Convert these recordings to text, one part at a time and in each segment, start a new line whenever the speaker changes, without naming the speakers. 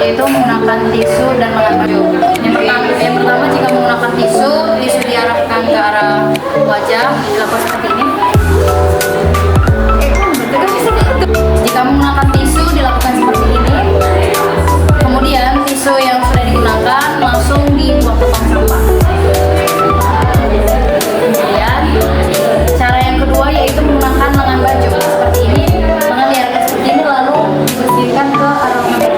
yaitu menggunakan tisu dan mengatur baju. Yang pertama jika menggunakan tisu diarahkan ke arah wajah, dilakukan seperti ini. Jika menggunakan tisu dilakukan seperti ini. Kemudian tisu yang sudah digunakan langsung dibuang ke tong sampah. Kemudian cara yang kedua yaitu menggunakan lengan baju seperti ini. Lengan diarahkan seperti ini lalu dibersihkan ke arah baju.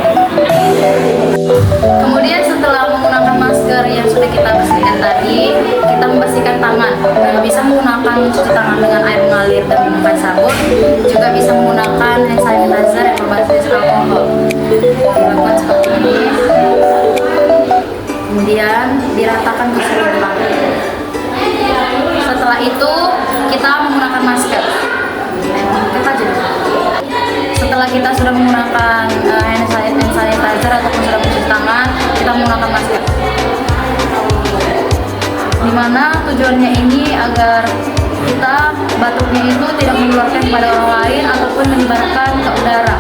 Kemudian setelah menggunakan masker yang sudah kita bersihkan tadi, kita membersihkan tangan. Bisa menggunakan cuci tangan dengan air mengalir dan menggunakan sabun, juga bisa menggunakan hand sanitizer yang berbasis alkohol. Dilakukan seperti ini. Kemudian diratakan ke seluruh tangan. Setelah itu kita menggunakan masker. Setelah kita sudah menggunakan hand sanitizer ataupun sudah mencuci tangan, kita menggunakan masker. Dimana tujuannya ini agar kita batuknya itu tidak menularkan kepada orang lain ataupun menyebarkan ke udara.